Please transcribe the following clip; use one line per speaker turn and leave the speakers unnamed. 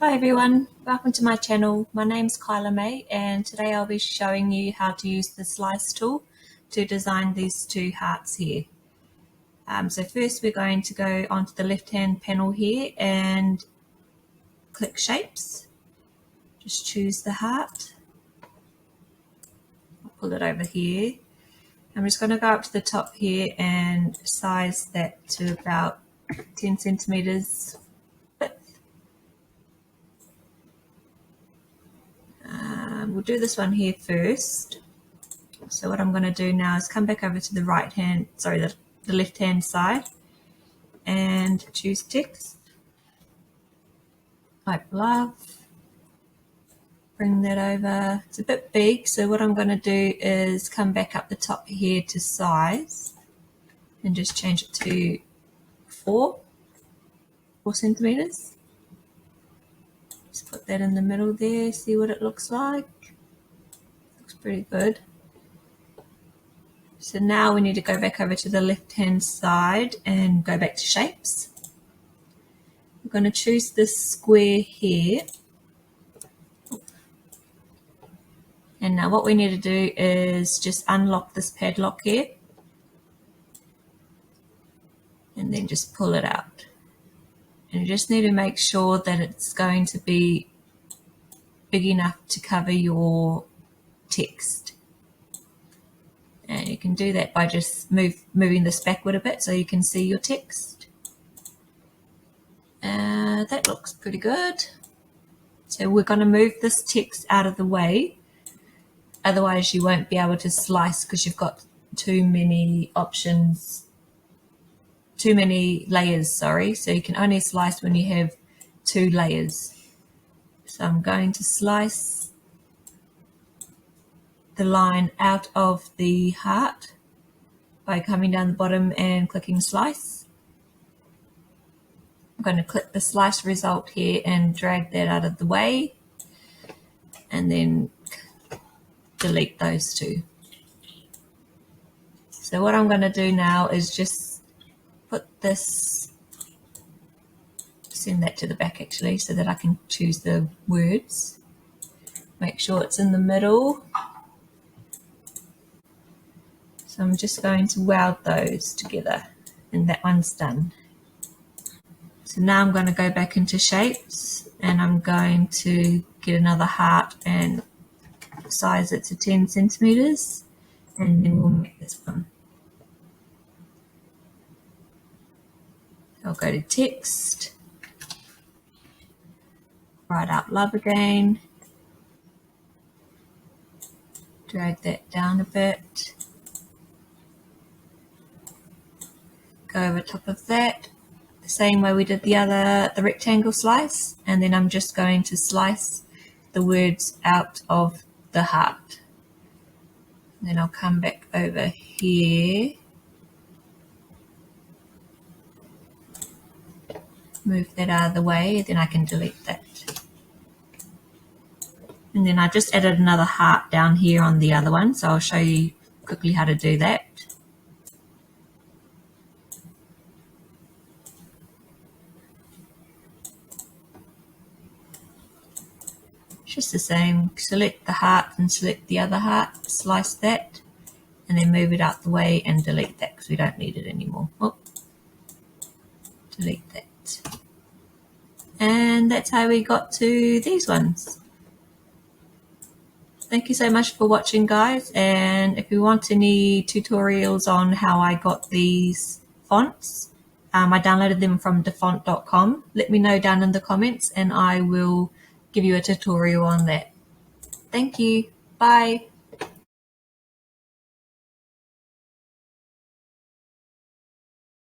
Hi everyone, welcome to my channel. My name's Kyla May and today I'll be showing you how to use the slice tool to design these two hearts here. So first we're going to go onto the left hand panel here and click shapes. Just choose the heart. I'll pull it over here. I'm just going to go up to the top here and size that to about 10 centimeters width. We'll do this one here first. So what I'm going to do now is come back over to the the left hand side and choose text, like love, bring that over. It's a bit big, so what I'm going to do is come back up the top here to size and just change it to 4 centimeters. Just put that in the middle there, see what it looks like. Looks pretty good. So now we need to go back over to the left hand side and go back to shapes. We're going to choose this square here. And now what we need to do is just unlock this padlock here and then just pull it out. And you just need to make sure that it's going to be big enough to cover your text. And you can do that by just moving this backward a bit so you can see your text. That looks pretty good. So we're going to move this text out of the way. Otherwise you won't be able to slice because you've got too many options, too many layers, sorry. So you can only slice when you have 2 layers. So I'm going to slice the line out of the heart by coming down the bottom and clicking slice. I'm going to click the slice result here and drag that out of the way and then delete those two. So what I'm going to do now is just put this, send that to the back actually so that I can choose the words. Make sure it's in the middle. So I'm just going to weld those together and that one's done. So now I'm going to go back into shapes and I'm going to get another heart and size it to 10 centimeters and then we'll make this one. I'll go to text, write out love again, drag that down a bit, go over top of that, the same way we did the rectangle slice, and then I'm just going to slice the words out of the heart. And then I'll come back over here, move that out of the way, then I can delete that. And then I just added another heart down here on the other one, so I'll show you quickly how to do that. Just the same, select the heart and select the other heart, slice that, and then move it out the way and delete that because we don't need it anymore. Oh, delete that. And that's how we got to these ones. Thank you so much for watching, guys, and if you want any tutorials on how I got these fonts, I downloaded them from defont.com. Let me know down in the comments and I will give you a tutorial on that. Thank you. Bye.